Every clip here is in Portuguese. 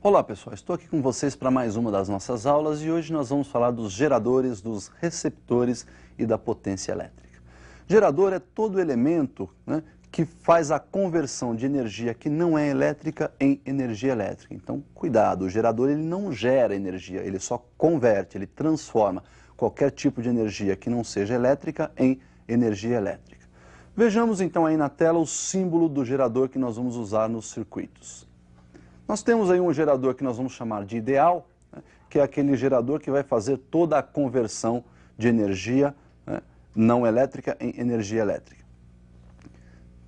Olá pessoal, estou aqui com vocês para mais uma das nossas aulas e hoje nós vamos falar dos geradores, dos receptores e da potência elétrica. Gerador é todo elemento, que faz a conversão de energia que não é elétrica em energia elétrica. Então, cuidado, o gerador ele não gera energia, ele só converte, ele transforma qualquer tipo de energia que não seja elétrica em energia elétrica. Vejamos então aí na tela o símbolo do gerador que nós vamos usar nos circuitos. Nós temos aí um gerador que nós vamos chamar de ideal, que é aquele gerador que vai fazer toda a conversão de energia não elétrica em energia elétrica.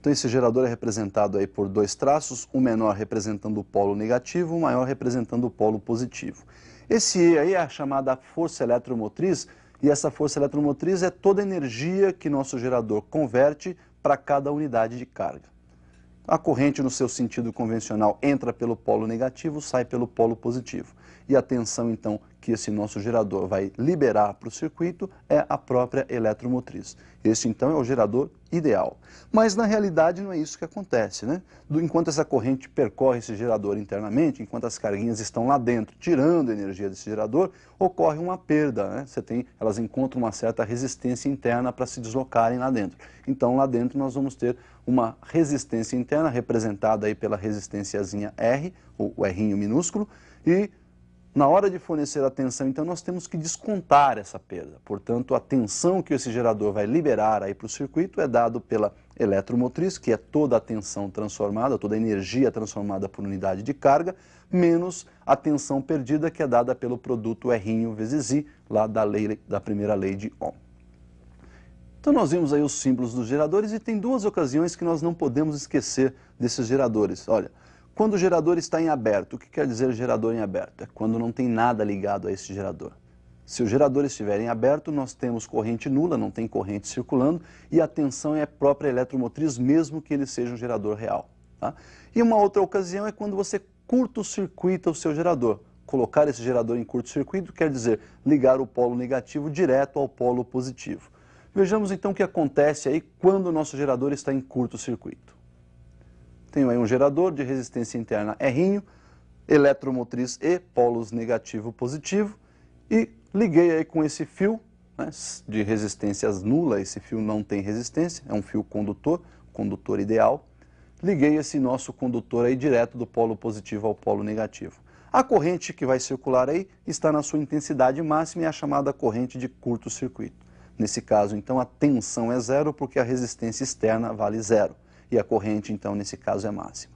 Então esse gerador é representado aí por dois traços, o menor representando o polo negativo, o maior representando o polo positivo. Esse E aí é a chamada força eletromotriz, e essa força eletromotriz é toda a energia que nosso gerador converte para cada unidade de carga. A corrente, no seu sentido convencional, entra pelo polo negativo, sai pelo polo positivo. E a tensão, então, que esse nosso gerador vai liberar para o circuito é a própria eletromotriz. Esse, então, é o gerador ideal. Mas, na realidade, não é isso que acontece, Enquanto essa corrente percorre esse gerador internamente, enquanto as carguinhas estão lá dentro, tirando a energia desse gerador, ocorre uma perda, Elas encontram uma certa resistência interna para se deslocarem lá dentro. Então, lá dentro, nós vamos ter uma resistência interna, representada aí pela resistênciazinha R, ou o R minúsculo, e na hora de fornecer a tensão, então, nós temos que descontar essa perda. Portanto, a tensão que esse gerador vai liberar aí para o circuito é dado pela eletromotriz, que é toda a tensão transformada, toda a energia transformada por unidade de carga, menos a tensão perdida, que é dada pelo produto R vezes I, lá da primeira lei de Ohm. Então nós vimos aí os símbolos dos geradores e tem duas ocasiões que nós não podemos esquecer desses geradores. Olha, quando o gerador está em aberto, o que quer dizer gerador em aberto? É quando não tem nada ligado a esse gerador. Se o gerador estiver em aberto, nós temos corrente nula, não tem corrente circulando, e a tensão é a própria eletromotriz, mesmo que ele seja um gerador real. E uma outra ocasião é quando você curto-circuita o seu gerador. Colocar esse gerador em curto-circuito quer dizer ligar o polo negativo direto ao polo positivo. Vejamos então o que acontece aí quando o nosso gerador está em curto-circuito. Tenho aí um gerador de resistência interna R, eletromotriz E, polos negativo e positivo, e liguei aí com esse fio de resistências nula, esse fio não tem resistência, é um fio condutor, condutor ideal. Liguei esse nosso condutor aí direto do polo positivo ao polo negativo. A corrente que vai circular aí está na sua intensidade máxima e é a chamada corrente de curto-circuito. Nesse caso, então, a tensão é zero porque a resistência externa vale zero. E a corrente, então, nesse caso, é máxima.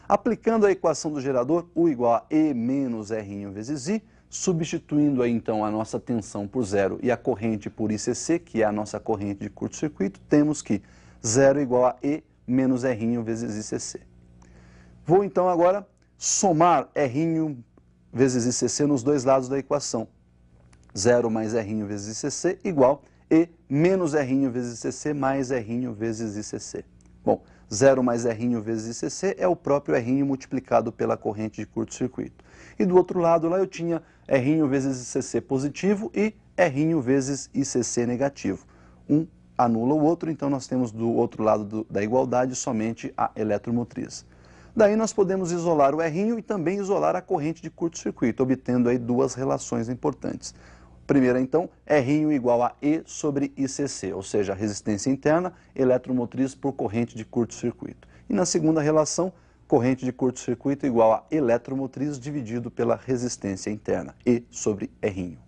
Aplicando a equação do gerador, U igual a E menos R vezes I, substituindo aí, então, a nossa tensão por zero e a corrente por ICC, que é a nossa corrente de curto-circuito, temos que zero igual a E menos R vezes ICC. Vou, então, agora somar R vezes ICC nos dois lados da equação. 0 mais R vezes ICC igual E menos R vezes ICC mais R vezes ICC. Bom, 0 mais R vezes ICC é o próprio R multiplicado pela corrente de curto-circuito. E do outro lado lá eu tinha R vezes ICC positivo e R vezes ICC negativo. Um anula o outro, então nós temos do outro lado da igualdade somente a eletromotriz. Daí nós podemos isolar o R e também isolar a corrente de curto-circuito, obtendo aí duas relações importantes. Primeira, então, R igual a E sobre ICC, ou seja, a resistência interna, eletromotriz por corrente de curto-circuito. E na segunda relação, corrente de curto-circuito igual a eletromotriz dividido pela resistência interna, E sobre R.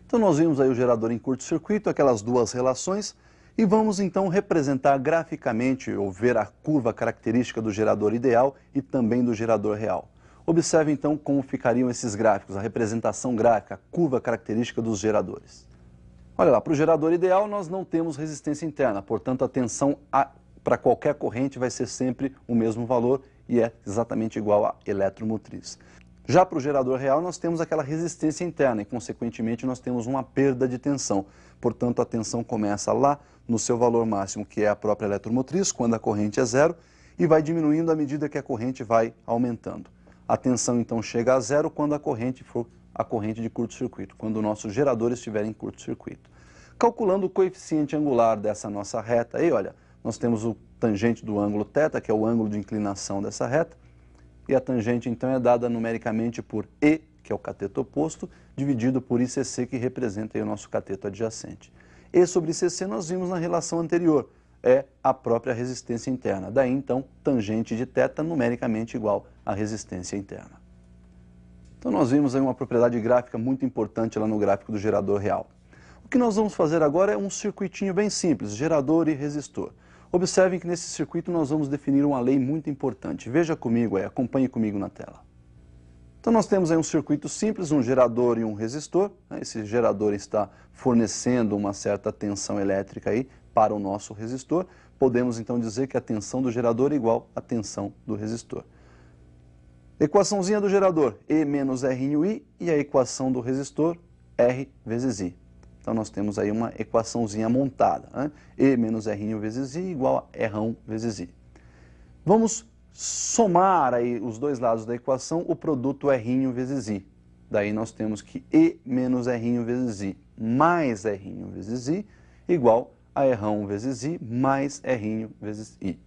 Então nós vimos aí o gerador em curto-circuito, aquelas duas relações, e vamos então representar graficamente, ou ver a curva característica do gerador ideal e também do gerador real. Observe então como ficariam esses gráficos, a representação gráfica, a curva característica dos geradores. Olha lá, para o gerador ideal nós não temos resistência interna, portanto a tensão para qualquer corrente vai ser sempre o mesmo valor e é exatamente igual à eletromotriz. Já para o gerador real nós temos aquela resistência interna e consequentemente nós temos uma perda de tensão. Portanto a tensão começa lá no seu valor máximo, que é a própria eletromotriz, quando a corrente é zero, e vai diminuindo à medida que a corrente vai aumentando. A tensão, então, chega a zero quando a corrente for a corrente de curto-circuito, quando o nosso gerador estiver em curto-circuito. Calculando o coeficiente angular dessa nossa reta, aí, olha, nós temos o tangente do ângulo θ, que é o ângulo de inclinação dessa reta, e a tangente então é dada numericamente por E, que é o cateto oposto, dividido por ICC, que representa aí o nosso cateto adjacente. E sobre ICC nós vimos na relação anterior, é a própria resistência interna. Daí então, tangente de θ numericamente igual à resistência interna. Então nós vimos aí uma propriedade gráfica muito importante lá no gráfico do gerador real. O que nós vamos fazer agora é um circuitinho bem simples, gerador e resistor. Observem que nesse circuito nós vamos definir uma lei muito importante. Veja comigo aí, acompanhe comigo na tela. Então nós temos aí um circuito simples, um gerador e um resistor. Esse gerador está fornecendo uma certa tensão elétrica aí para o nosso resistor. Podemos então dizer que a tensão do gerador é igual à tensão do resistor. Equaçãozinha do gerador, E menos R'I, e a equação do resistor, R vezes I. Então nós temos aí uma equaçãozinha montada, né? E menos R'I vezes I igual a R1 vezes I. Vamos somar aí os dois lados da equação, o produto R'I vezes I. Daí nós temos que E menos R'I vezes I mais R'I vezes I igual a R1 vezes I mais R'I vezes I.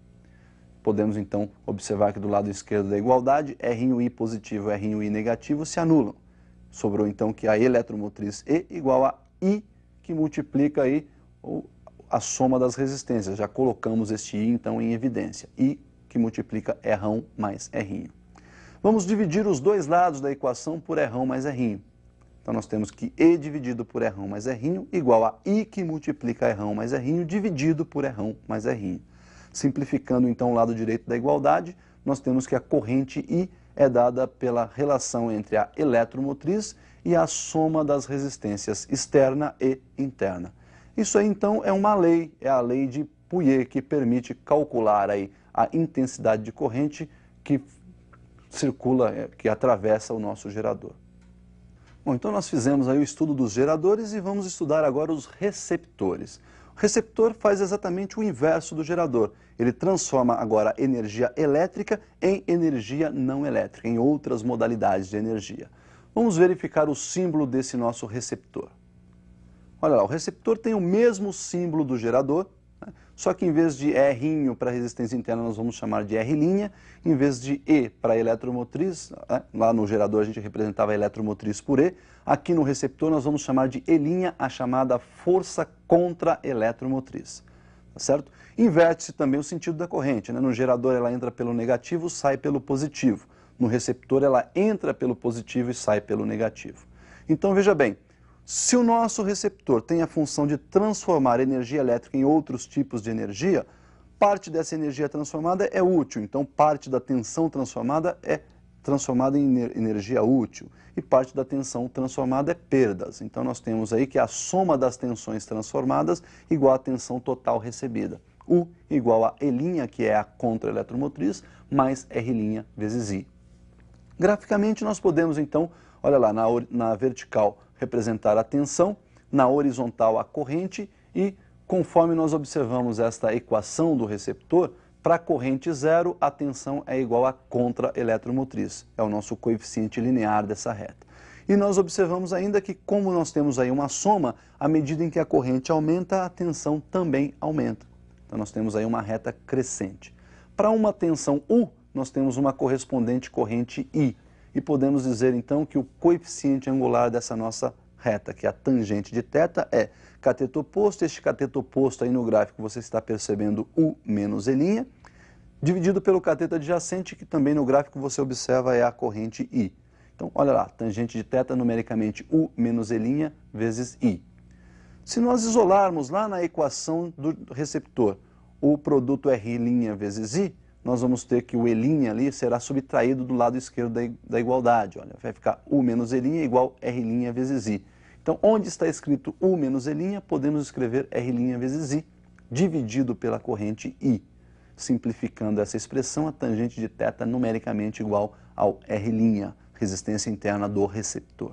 Podemos então observar que do lado esquerdo da igualdade, R'I positivo e R'I negativo se anulam. Sobrou então que a eletromotriz E igual a I, que multiplica aí a soma das resistências. Já colocamos este I então em evidência. I que multiplica R1 mais R'I. Vamos dividir os dois lados da equação por R1 mais R'I. Então nós temos que E dividido por R1 mais R'I igual a I que multiplica R1 mais R'I dividido por R1 mais R'I. Simplificando então o lado direito da igualdade, nós temos que a corrente I é dada pela relação entre a eletromotriz e a soma das resistências externa e interna. Isso aí então é uma lei, é a lei de Pouillet, que permite calcular aí a intensidade de corrente que circula, que atravessa o nosso gerador. Bom, então nós fizemos aí o estudo dos geradores e vamos estudar agora os receptores. O receptor faz exatamente o inverso do gerador. Ele transforma agora a energia elétrica em energia não elétrica, em outras modalidades de energia. Vamos verificar o símbolo desse nosso receptor. Olha lá, o receptor tem o mesmo símbolo do gerador, né? Só que em vez de R para a resistência interna nós vamos chamar de R', em vez de E para a eletromotriz, né? Lá no gerador a gente representava a eletromotriz por E, aqui no receptor nós vamos chamar de E', a chamada força contra-eletromotriz. Tá certo? Inverte-se também o sentido da corrente, né? No gerador ela entra pelo negativo, sai pelo positivo. No receptor ela entra pelo positivo e sai pelo negativo. Então veja bem, se o nosso receptor tem a função de transformar energia elétrica em outros tipos de energia, parte dessa energia transformada é útil, então parte da tensão transformada é transformada em energia útil e parte da tensão transformada é perdas. Então nós temos aí que a soma das tensões transformadas igual à tensão total recebida. U igual a E', que é a contra-eletromotriz, mais R' vezes I. Graficamente nós podemos então, olha lá, na vertical representar a tensão, na horizontal a corrente e conforme nós observamos esta equação do receptor, para a corrente zero a tensão é igual a contra-eletromotriz, é o nosso coeficiente linear dessa reta. E nós observamos ainda que como nós temos aí uma soma, à medida em que a corrente aumenta, a tensão também aumenta. Então nós temos aí uma reta crescente. Para uma tensão U, nós temos uma correspondente corrente I. E podemos dizer então que o coeficiente angular dessa nossa reta, que é a tangente de θ, é cateto oposto. Este cateto oposto aí no gráfico você está percebendo U menos E', dividido pelo cateto adjacente, que também no gráfico você observa é a corrente I. Então olha lá, tangente de θ numericamente U menos E' vezes I. Se nós isolarmos lá na equação do receptor o produto R' vezes I, nós vamos ter que o E' ali será subtraído do lado esquerdo da igualdade. Olha, vai ficar U menos E' igual R' vezes I. Então, onde está escrito U menos E', podemos escrever R' vezes I, dividido pela corrente I. Simplificando essa expressão, a tangente de θ numericamente igual ao R', resistência interna do receptor.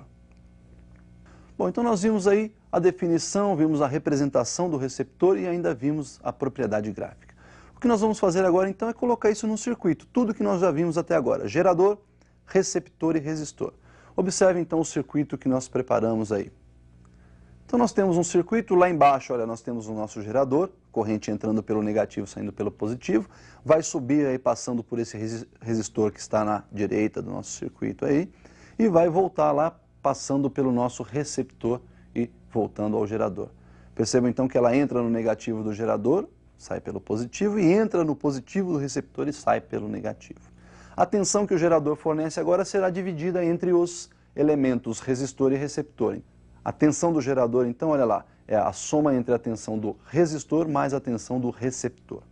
Bom, então nós vimos aí a definição, vimos a representação do receptor e ainda vimos a propriedade gráfica. O que nós vamos fazer agora então é colocar isso no circuito, tudo que nós já vimos até agora, gerador, receptor e resistor. Observe então o circuito que nós preparamos aí. Então nós temos um circuito, lá embaixo, olha, nós temos o nosso gerador, corrente entrando pelo negativo, saindo pelo positivo, vai subir aí passando por esse resistor que está na direita do nosso circuito aí, e vai voltar lá passando pelo nosso receptor e voltando ao gerador. Percebam então que ela entra no negativo do gerador, sai pelo positivo, e entra no positivo do receptor e sai pelo negativo. A tensão que o gerador fornece agora será dividida entre os elementos resistor e receptor. A tensão do gerador, então, olha lá, é a soma entre a tensão do resistor mais a tensão do receptor.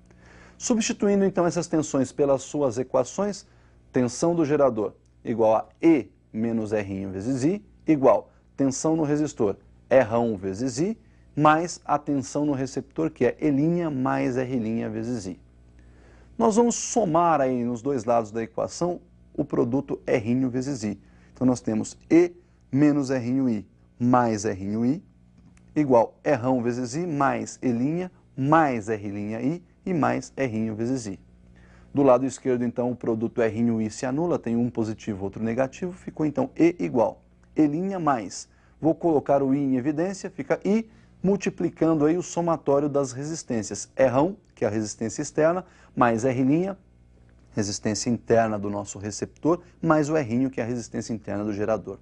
Substituindo, então, essas tensões pelas suas equações, tensão do gerador igual a E menos R' vezes I, igual tensão no resistor R1 vezes I, mais a tensão no receptor, que é E' mais R' vezes I. Nós vamos somar aí nos dois lados da equação o produto R' vezes I. Então, nós temos E menos R'I mais R'I igual R1 vezes I mais E' mais R'I e mais R' vezes I. Do lado esquerdo, então, o produto R'I se anula, tem um positivo, outro negativo, ficou então E igual E' mais, vou colocar o I em evidência, fica I multiplicando aí o somatório das resistências. R1, que é a resistência externa, mais R', resistência interna do nosso receptor, mais o R', que é a resistência interna do gerador.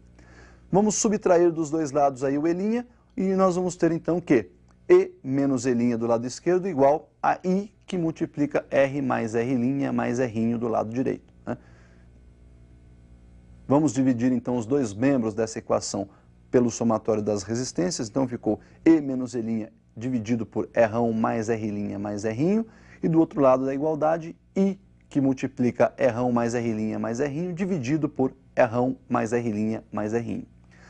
Vamos subtrair dos dois lados aí o E' e nós vamos ter então que E menos E' do lado esquerdo igual a I, que multiplica R mais R' mais R' do lado direito, né? Vamos dividir então os dois membros dessa equação pelo somatório das resistências, então ficou E menos E' dividido por R1 mais R' mais R', e do outro lado da igualdade, I, que multiplica R1 mais R' mais R' dividido por R1 mais R' mais R'.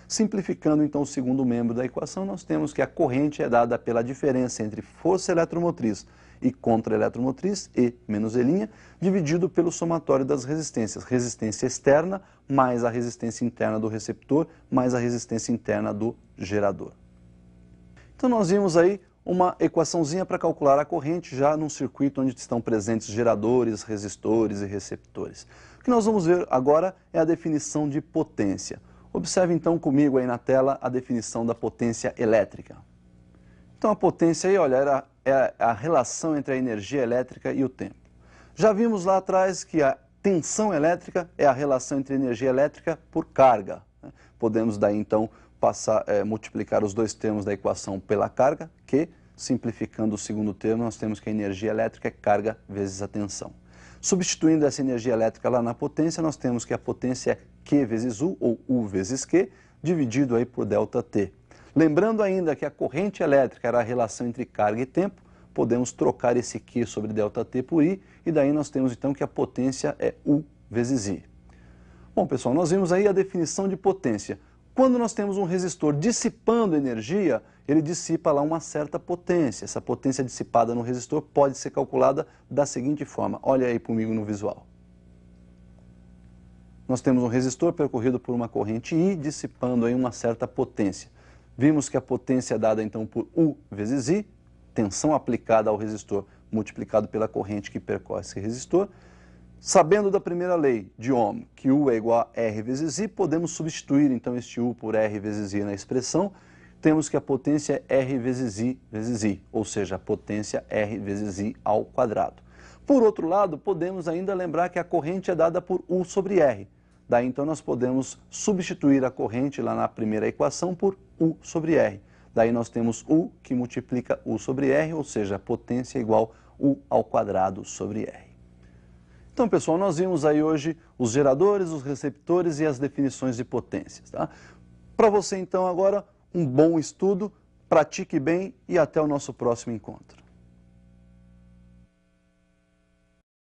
Simplificando então o segundo membro da equação, nós temos que a corrente é dada pela diferença entre força eletromotriz e contra-eletromotriz, E menos E', dividido pelo somatório das resistências, resistência externa mais a resistência interna do receptor, mais a resistência interna do gerador. Então nós vimos aí uma equaçãozinha para calcular a corrente já num circuito onde estão presentes geradores, resistores e receptores. O que nós vamos ver agora é a definição de potência. Observe então comigo aí na tela a definição da potência elétrica. Então a potência aí, olha, é a relação entre a energia elétrica e o tempo. Já vimos lá atrás que a tensão elétrica é a relação entre energia elétrica por carga, né? Podemos daí então multiplicar os dois termos da equação pela carga, que, simplificando o segundo termo, nós temos que a energia elétrica é carga vezes a tensão. Substituindo essa energia elétrica lá na potência, nós temos que a potência é Q vezes U, ou U vezes Q, dividido aí por ΔT. Lembrando ainda que a corrente elétrica era a relação entre carga e tempo, podemos trocar esse Q sobre ΔT por I, e daí nós temos então que a potência é U vezes I. Bom, pessoal, nós vimos aí a definição de potência. Quando nós temos um resistor dissipando energia, ele dissipa lá uma certa potência. Essa potência dissipada no resistor pode ser calculada da seguinte forma. Olha aí comigo no visual. Nós temos um resistor percorrido por uma corrente I, dissipando aí uma certa potência. Vimos que a potência é dada então por U vezes I, tensão aplicada ao resistor multiplicado pela corrente que percorre esse resistor. Sabendo da primeira lei de Ohm, que U é igual a R vezes I, podemos substituir então este U por R vezes I na expressão. Temos que a potência é R vezes I, ou seja, a potência R vezes I ao quadrado. Por outro lado, podemos ainda lembrar que a corrente é dada por U sobre R. Daí então nós podemos substituir a corrente lá na primeira equação por U sobre R. Daí nós temos U que multiplica U sobre R, ou seja, a potência é igual a U ao quadrado sobre R. Então, pessoal, nós vimos aí hoje os geradores, os receptores e as definições de potências, tá? Para você, então, agora, um bom estudo, pratique bem e até o nosso próximo encontro.